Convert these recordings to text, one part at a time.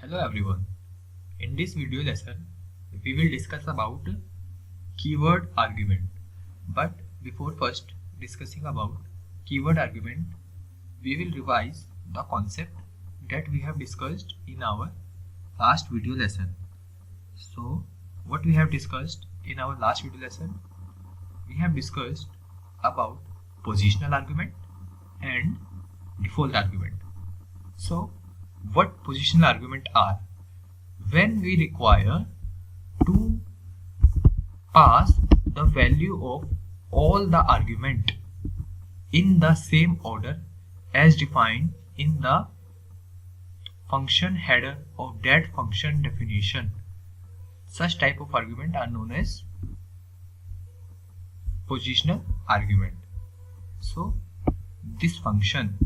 Hello everyone. In this video lesson, we will discuss about keyword argument. But before first discussing about keyword argument, we will revise the concept that we have discussed in our last video lesson. So, what we have discussed in our last video lesson, we have discussed about positional argument and default argument. So, what positional argument are? When we require to pass the value of all the argument in the same order as defined in the function header of that function definition. Such type of argument are known as positional argument. So this function,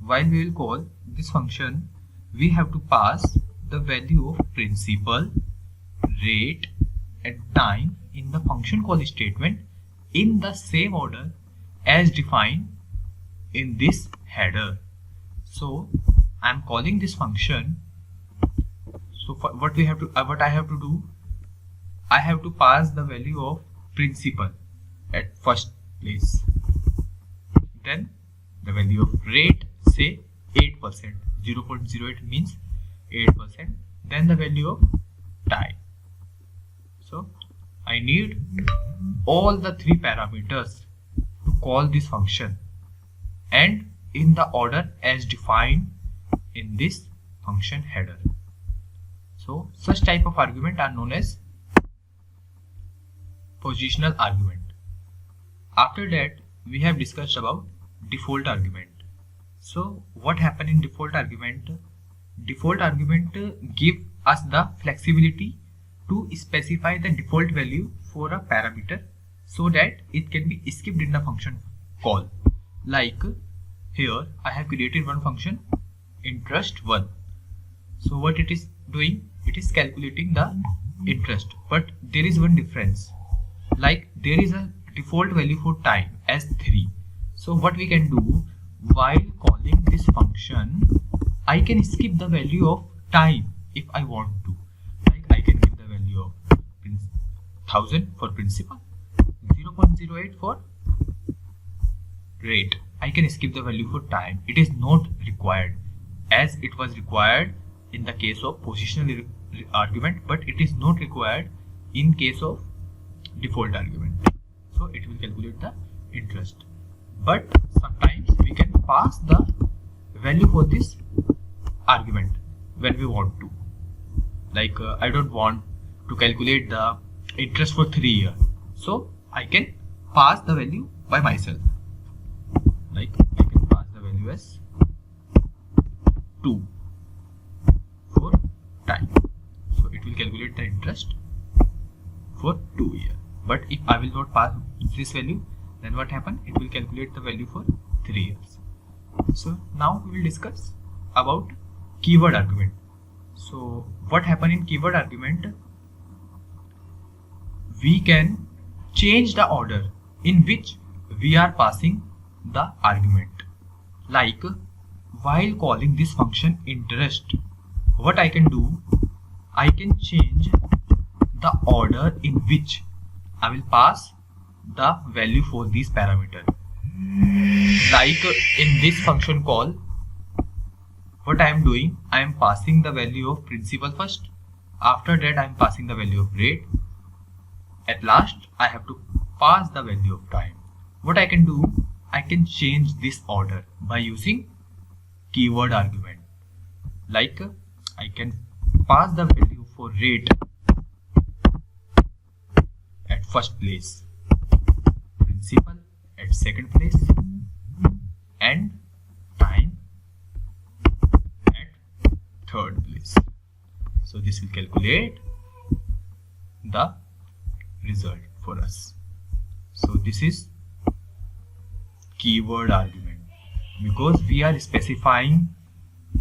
while we will call this function, we have to pass the value of principal, rate and time in the function call statement in the same order as defined in this header. So I am calling this function. So for what I have to do, I have to pass the value of principal at first place, then the value of rate, say 8%, 0.08 means 8%, then the value of time. So I need all the three parameters to call this function and in the order as defined in this function header. So such type of argument are known as positional argument. After that, we have discussed about default argument. So what happened in default argument? Default argument give us the flexibility to specify the default value for a parameter so that it can be skipped in the function call. Like here I have created one function interest1. So what it is doing? It is calculating the interest, but there is one difference. Like there is a default value for time as 3. So what we can do, while calling this function, I can skip the value of time if I want to. Like I can give the value of 1000 for principal, 0.08 for rate. I can skip the value for time. It is not required as it was required in the case of positional argument, but it is not required in case of default argument. So it will calculate the interest. But sometimes we can pass the value for this argument when we want to. Like I don't want to calculate the interest for 3 years, so I can pass the value by myself. Like I can pass the value as 2 for time, so it will calculate the interest for 2 years. But if I will not pass this value, then what happen? It will calculate the value for 3 years. So now we will discuss about keyword argument. So what happen in keyword argument? We can change the order in which we are passing the argument. Like while calling this function interest, what I can do, I can change the order in which I will pass the value for this parameter. Like in this function call, what I am doing, I am passing the value of principal first. After that I am passing the value of rate. At last I have to pass the value of time. What I can do, I can change this order by using keyword argument. Like I can pass the value for rate at first place, principal at second place and time at third place. So this will calculate the result for us. So this is keyword argument, because we are specifying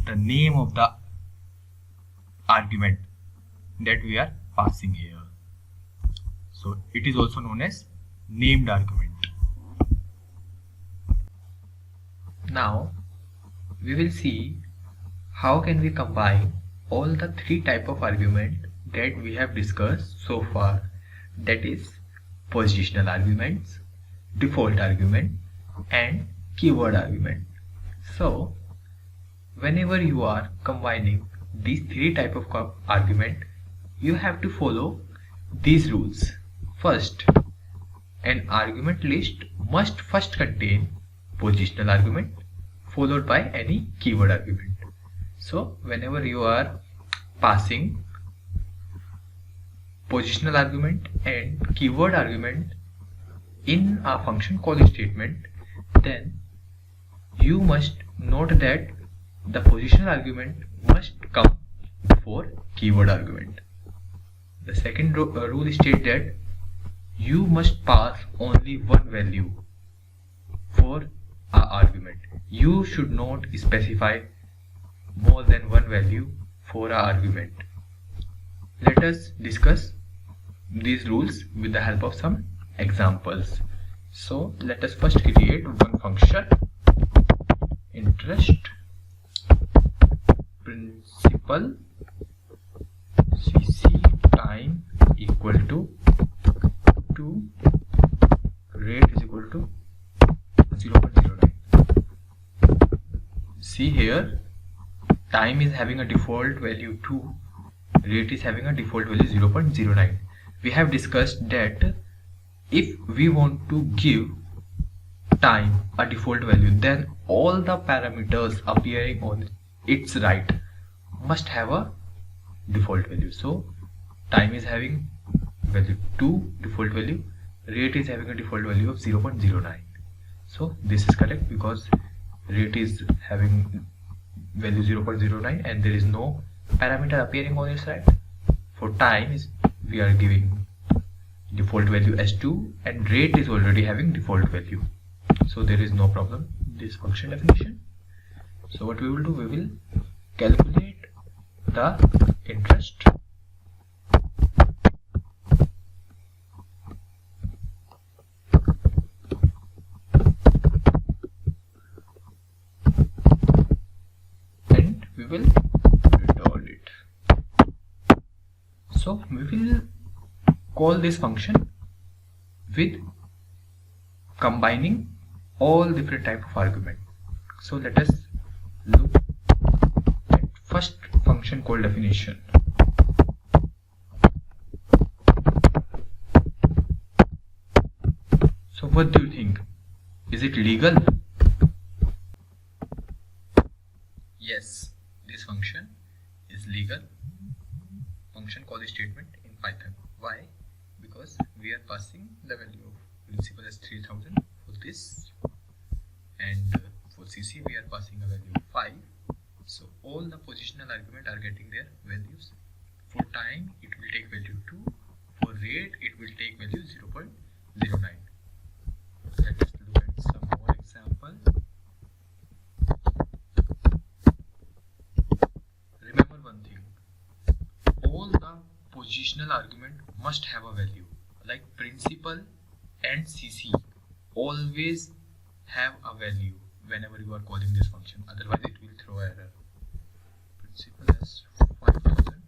the name of the argument that we are passing here. So it is also known as named argument. Now we will see how can we combine all the three type of argument that we have discussed so far, that is positional arguments, default argument and keyword argument. So whenever you are combining these three type of argument, you have to follow these rules. First, an argument list must first contain positional argument followed by any keyword argument. So whenever you are passing positional argument and keyword argument in a function call statement, then you must note that the positional argument must come before keyword argument. The second rule states that you must pass only one value for an argument. You should not specify more than one value for an argument. Let us discuss these rules with the help of some examples. So let us first create one function, interest principal cc time equal to 2, rate is equal to 0.09. See here, time is having a default value 2, rate is having a default value 0.09. We have discussed that if we want to give time a default value, then all the parameters appearing on its right must have a default value. So time is having value 2 default value, rate is having a default value of 0.09. so this is correct because rate is having value 0.09 and there is no parameter appearing on its right. For time is we are giving default value as 2 and rate is already having default value, so there is no problem this function definition. So what we will do, we will calculate the interest and we will return it. So we will call this function with combining all different type of argument. So let us look at first function call definition. So what do you think? Is it legal? Yes, this function is legal function call statement in Python. Why? Because we are passing the value of principal as 3000 for this, and for CC we are passing a value of 5. So all the positional argument are getting their values. For time it will take value 2, for rate it will take value 0.09. Let us look at some more example. Remember one thing, all the positional argument must have a value, like principal and CC always have a value whenever you are calling this function, otherwise it will throw error. Principal is 5000,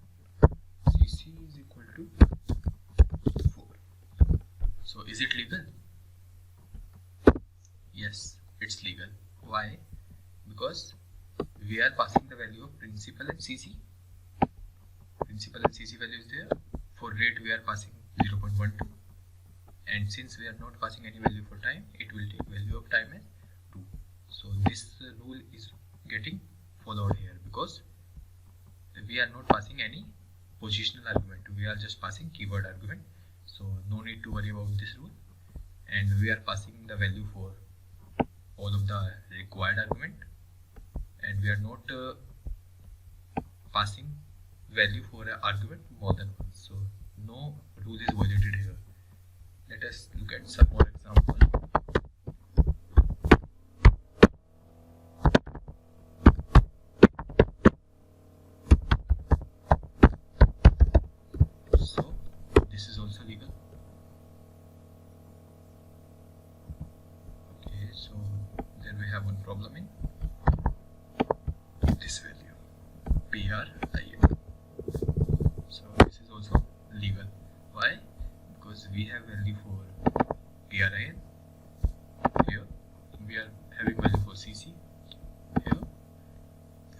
CC is equal to 4. So is it legal? Yes, it's legal. Why? Because we are passing the value of principal and CC. Principal and CC value is there. For rate we are passing 0.12, and since we are not passing any value for time, it will take value of time as 2. So this rule is getting followed here because we are not passing any positional argument, we are just passing keyword argument. So no need to worry about this rule, and we are passing the value for all of the required argument, and we are not passing value for an argument more than once. So no rule is violated here. Let us look at some more example. So this is also legal. Okay, so then we have one problem in this value, PRIM. we have value for PRIN. Here we are having value for CC. Here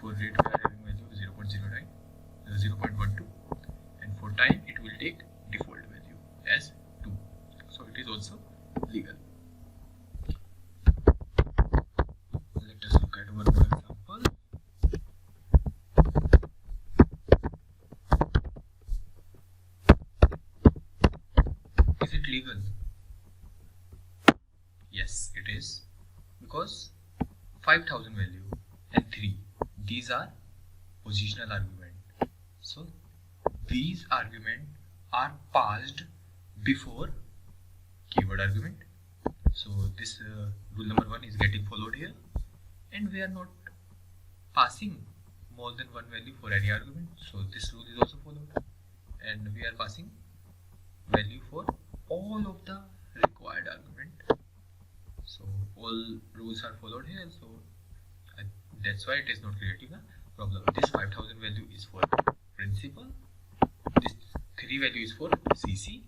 for rate we are having value 0.09, 0.12, and for time it will take default value as 2. So it is also legal. Let us look at one more example. Is it legal? Yes, it is, because 5000 value and 3, these are positional argument. So these arguments are passed before keyword argument. So this rule number 1 is getting followed here, and we are not passing more than one value for any argument. So this rule is also followed, and we are passing value for all of the required argument. So all rules are followed here, so that's why it is not creating a problem. This 5000 value is for principal, this 3 value is for CC,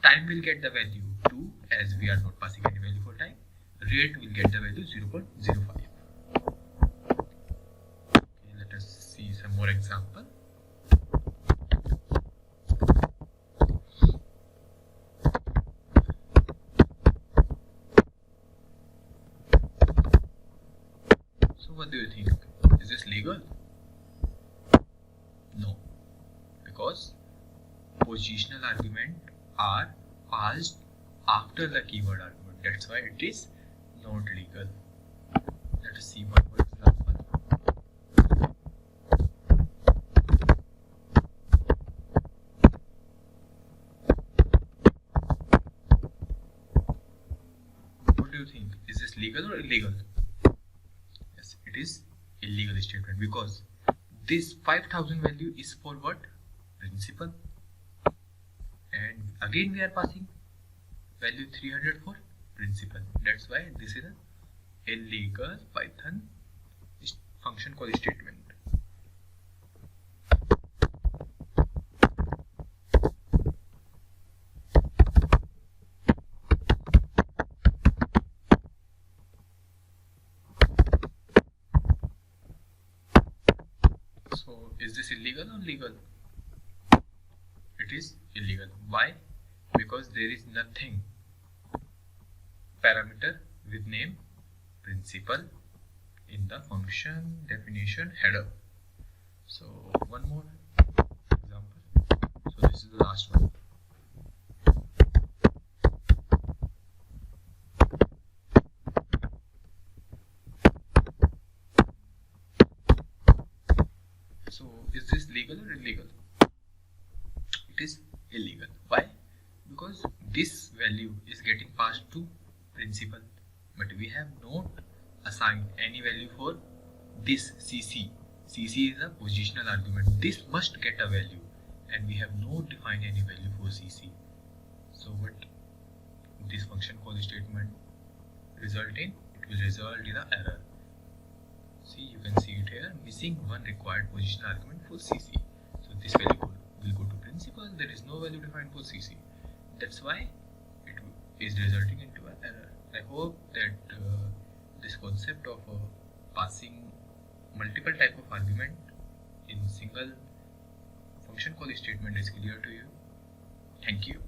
time will get the value 2 as we are not passing any value for time, rate will get the value 0.05. Okay, let us see some more example. What do you think? Is this legal? No, because positional argument are passed after the keyword argument. That's why it is not legal. Let us see one more example. What do you think? Is this legal or illegal? It is illegal statement, because this 5000 value is for what? Principal, and again we are passing value 300 for principal. That's why this is an illegal Python function call statement. So is this illegal or legal? It is illegal. Why? Because there is nothing parameter with name principal in the function definition header. So one more example. So this is the last one. So is this legal or illegal? It is illegal. Why? Because this value is getting passed to principal, but we have not assigned any value for this CC. CC is a positional argument. This must get a value, and we have not defined any value for CC. So what this function call statement result in? It will result in an error. See, you can see it here, missing one required positional argument for CC. So this value will go to principal. There is no value defined for CC. That's why it is resulting into an error. I hope that this concept of passing multiple type of argument in single function call statement is clear to you. Thank you.